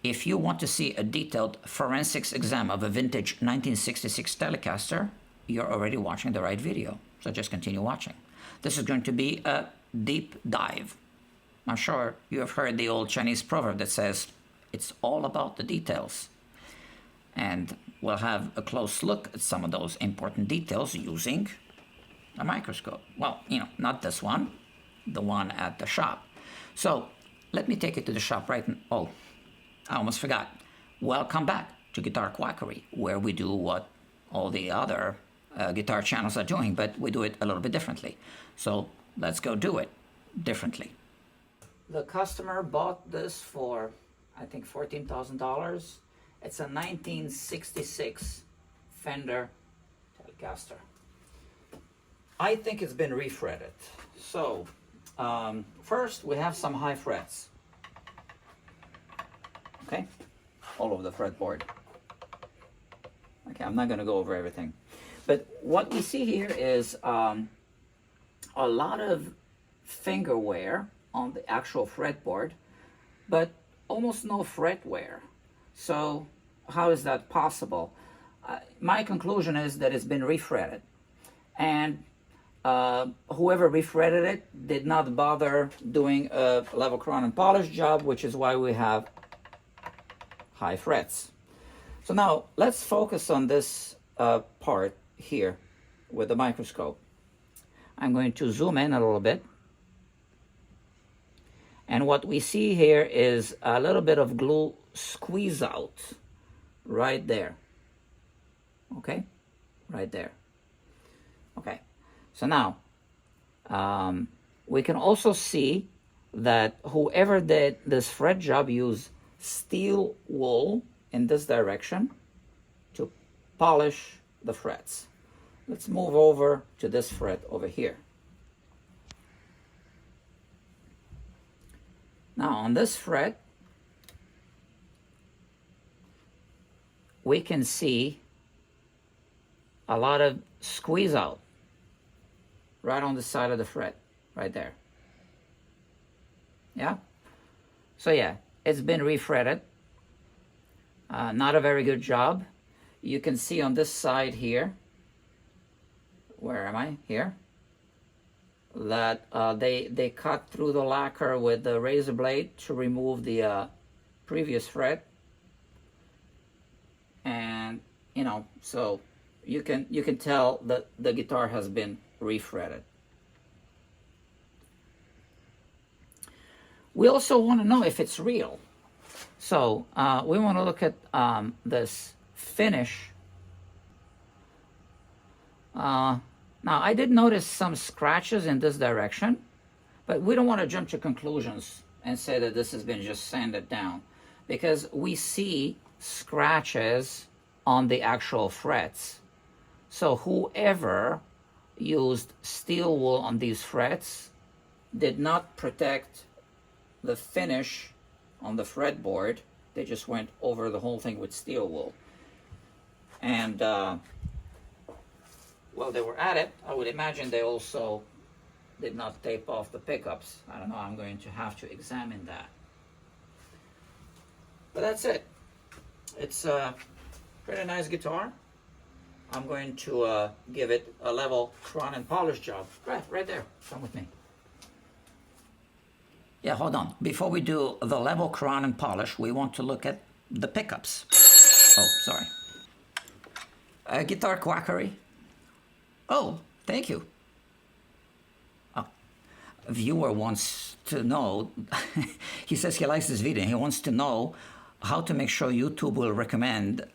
if you want to see a detailed forensics exam of a vintage 1966 Telecaster, you're already watching the right video. So just continue watching. This is going to be a deep dive. I'm sure you have heard the old Chinese proverb that says, it's all about the details. And we'll have a close look at some of those important details using a microscope. Well, not this one, the one at the shop. So let me take you to the shop right now. Oh, I almost forgot. Welcome back to Guitar Quackery, where we do what all the other guitar channels are doing, but we do it a little bit differently. So let's go do it differently. The customer bought this for, I think, $14,000. It's a 1966 Fender Telecaster. I think it's been refretted. So first we have some high frets. Okay, all over the fretboard. Okay, I'm not going to go over everything. But what we see here is a lot of finger wear on the actual fretboard, but almost no fret wear. So how is that possible? My conclusion is that it's been refretted. And whoever refretted it did not bother doing a level crown and polish job, which is why we have high frets. So now let's focus on this part here with the microscope. I'm going to zoom in a little bit. And what we see here is a little bit of glue squeeze out right there. Okay, right there. Okay, so now we can also see that whoever did this fret job used steel wool in this direction to polish the frets. Let's move over to this fret over here. Now on this fret, we can see a lot of squeeze out right on the side of the fret, right there. Yeah? So yeah, it's been refretted. Not a very good job. You can see on this side here, where am I? Here. That they cut through the lacquer with the razor blade to remove the previous fret. And, so you can tell that the guitar has been refretted. We also want to know if it's real. So we want to look at this finish. Now, I did notice some scratches in this direction, but we don't want to jump to conclusions and say that this has been just sanded down, because we see scratches on the actual frets. So whoever used steel wool on these frets did not protect the finish on the fretboard. They just went over the whole thing with steel wool. And while they were at it, I would imagine they also did not tape off the pickups. I don't know, I'm going to have to examine that. But that's it. It's a pretty nice guitar. I'm going to give it a level crown and polish job. Right there, come with me. Yeah, hold on. Before we do the level crown and polish, we want to look at the pickups. Oh, sorry. Guitar Quackery. Oh, thank you. A viewer wants to know, he says he likes this video, he wants to know how to make sure YouTube will recommend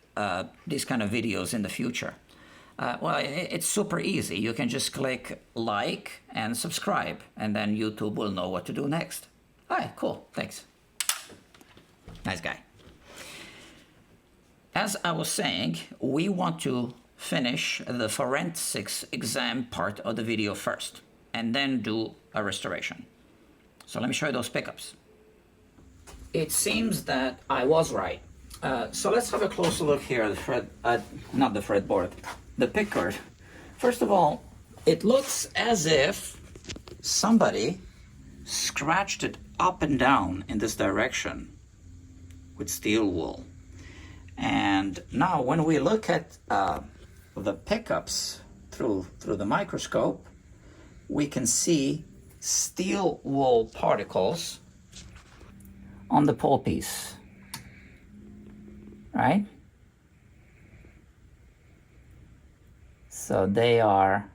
these kind of videos in the future. Well, it's super easy. You can just click like and subscribe, and then YouTube will know what to do next. All right, cool, thanks. Nice guy. As I was saying, we want to finish the forensics exam part of the video first, and then do a restoration. So let me show you those pickups. It seems that I was right. So let's have a closer look here at the fret, not the fretboard, the pickguard. First of all, it looks as if somebody scratched it up and down in this direction with steel wool. And now when we look at the pickups through the microscope, we can see steel wool particles on the pole piece, right? So they are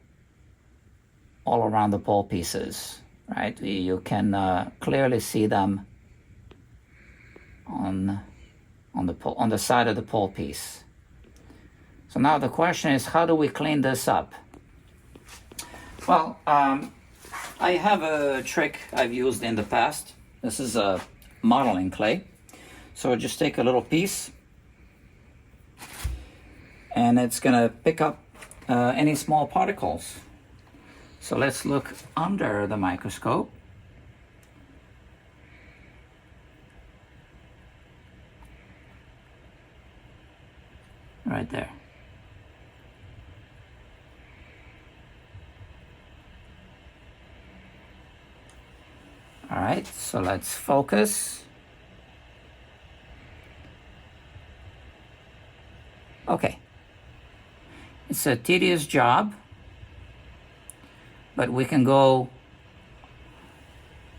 all around the pole pieces, right? You can clearly see them on the side of the pole piece. So now the question is, how do we clean this up? Well, I have a trick I've used in the past. This is a modeling clay. So just take a little piece, and it's gonna pick up any small particles. So let's look under the microscope. Right there. All right, so let's focus. Okay. It's a tedious job, but we can go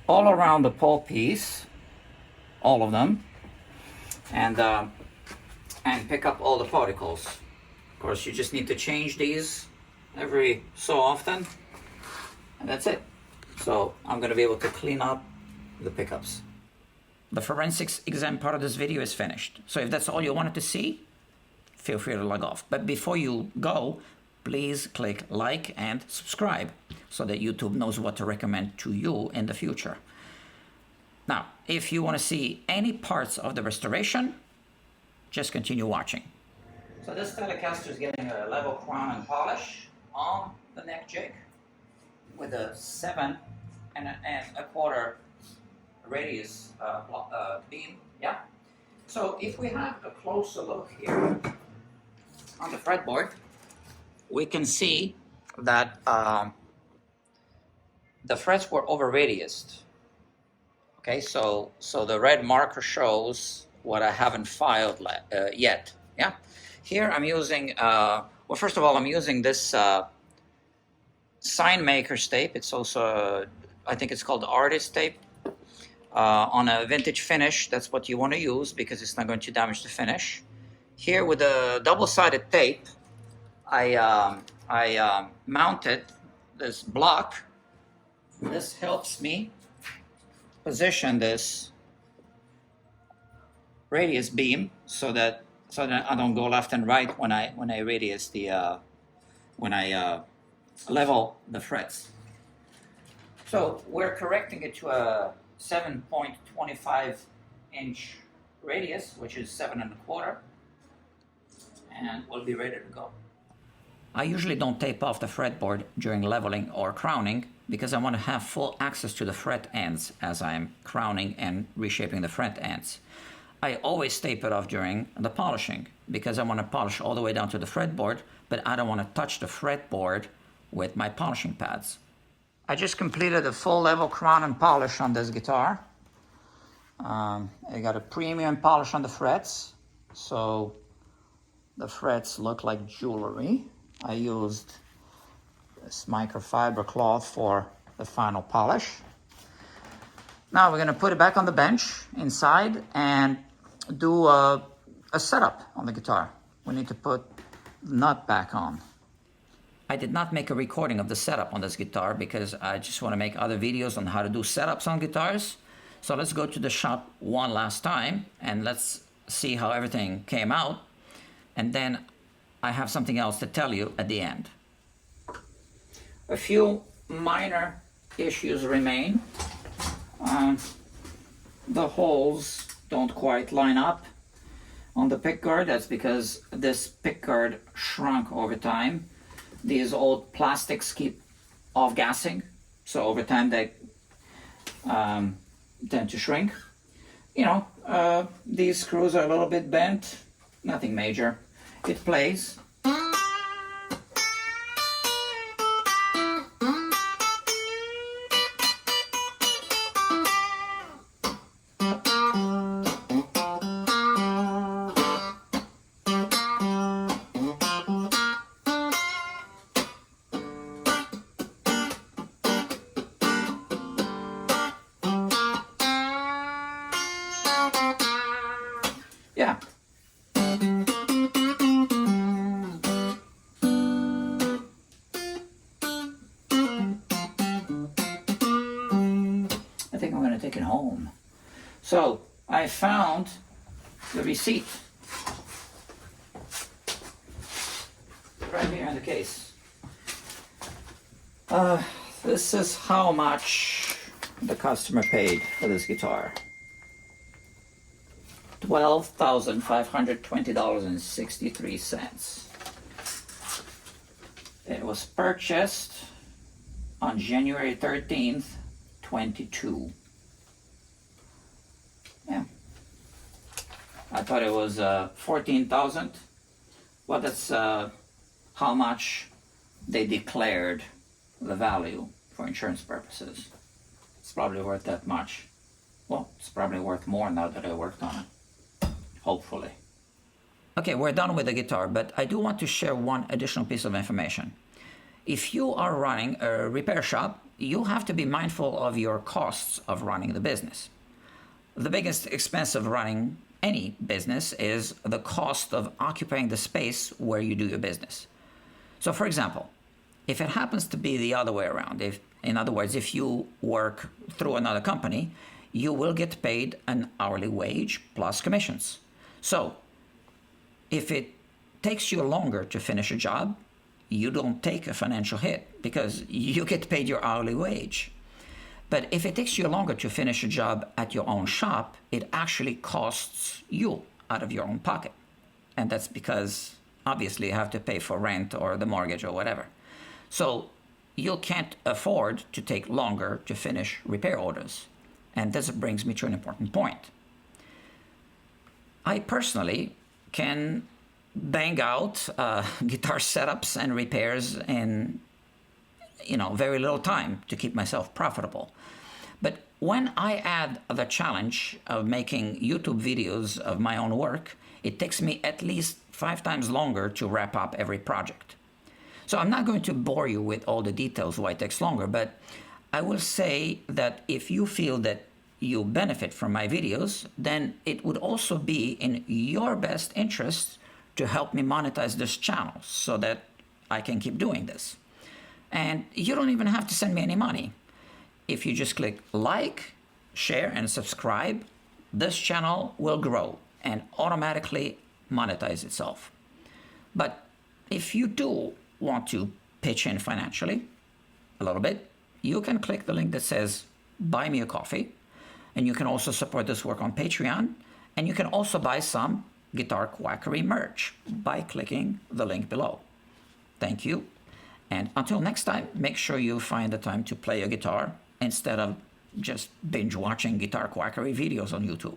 all around the pole piece, all of them, and pick up all the particles. Of course, you just need to change these every so often, and that's it. So I'm going to be able to clean up the pickups. The forensics exam part of this video is finished. So if that's all you wanted to see, feel free to log off. But before you go, please click like and subscribe so that YouTube knows what to recommend to you in the future. Now, if you want to see any parts of the restoration, just continue watching. So this Telecaster is getting a level crown and polish on the neck jig with a 7.25 radius beam. Yeah. So if we have a closer look here on the fretboard, we can see that the frets were over radiused. Okay, so the red marker shows what I haven't filed yet. Yeah. Here I'm using well, first of all, I'm using this sign maker's tape. It's also, I think it's called artist tape, on a vintage finish. That's what you want to use because it's not going to damage the finish. Here with a double-sided tape, I mounted this block. This helps me position this radius beam so that I don't go left and right when I radius the level the frets. So we're correcting it to a 7.25 inch radius, which is 7.25, and we'll be ready to go. I usually don't tape off the fretboard during leveling or crowning because I want to have full access to the fret ends as I'm crowning and reshaping the fret ends. I always tape it off during the polishing because I want to polish all the way down to the fretboard, but I don't want to touch the fretboard with my polishing pads. I just completed a full level crown and polish on this guitar. I got a premium polish on the frets, so the frets look like jewelry. I used this microfiber cloth for the final polish. Now we're going to put it back on the bench inside and do a setup on the guitar. We need to put the nut back on. I did not make a recording of the setup on this guitar because I just want to make other videos on how to do setups on guitars. So let's go to the shop one last time and let's see how everything came out. And then I have something else to tell you at the end. A few minor issues remain. The holes don't quite line up on the pickguard. That's because this pickguard shrunk over time. These old plastics keep off-gassing, so over time they tend to shrink. You know, these screws are a little bit bent, nothing major. It plays. gonna take it home. So I found the receipt right here in the case. This is how much the customer paid for this guitar. $12,520.63. It was purchased on January 13th, 22. Yeah. I thought it was 14,000. Well, that's how much they declared the value for insurance purposes. It's probably worth that much. Well, it's probably worth more now that I worked on it. Hopefully. Okay, we're done with the guitar, but I do want to share one additional piece of information. If you are running a repair shop, you have to be mindful of your costs of running the business. The biggest expense of running any business is the cost of occupying the space where you do your business. So for example, if it happens to be the other way around, in other words, if you work through another company, you will get paid an hourly wage plus commissions. So if it takes you longer to finish a job, you don't take a financial hit because you get paid your hourly wage. But if it takes you longer to finish a job at your own shop, it actually costs you out of your own pocket. And that's because obviously you have to pay for rent or the mortgage or whatever. So you can't afford to take longer to finish repair orders. And this brings me to an important point. I personally can bang out guitar setups and repairs in very little time to keep myself profitable. But when I add the challenge of making YouTube videos of my own work, it takes me at least 5 times longer to wrap up every project. So I'm not going to bore you with all the details why it takes longer, but I will say that if you feel that you benefit from my videos, then it would also be in your best interest to help me monetize this channel so that I can keep doing this. And you don't even have to send me any money. If you just click like, share, and subscribe, this channel will grow and automatically monetize itself. But if you do want to pitch in financially a little bit, you can click the link that says buy me a coffee, and you can also support this work on Patreon, and you can also buy some Guitar Quackery merch by clicking the link below. Thank you, and until next time, make sure you find the time to play a guitar instead of just binge watching Guitar Quackery videos on YouTube.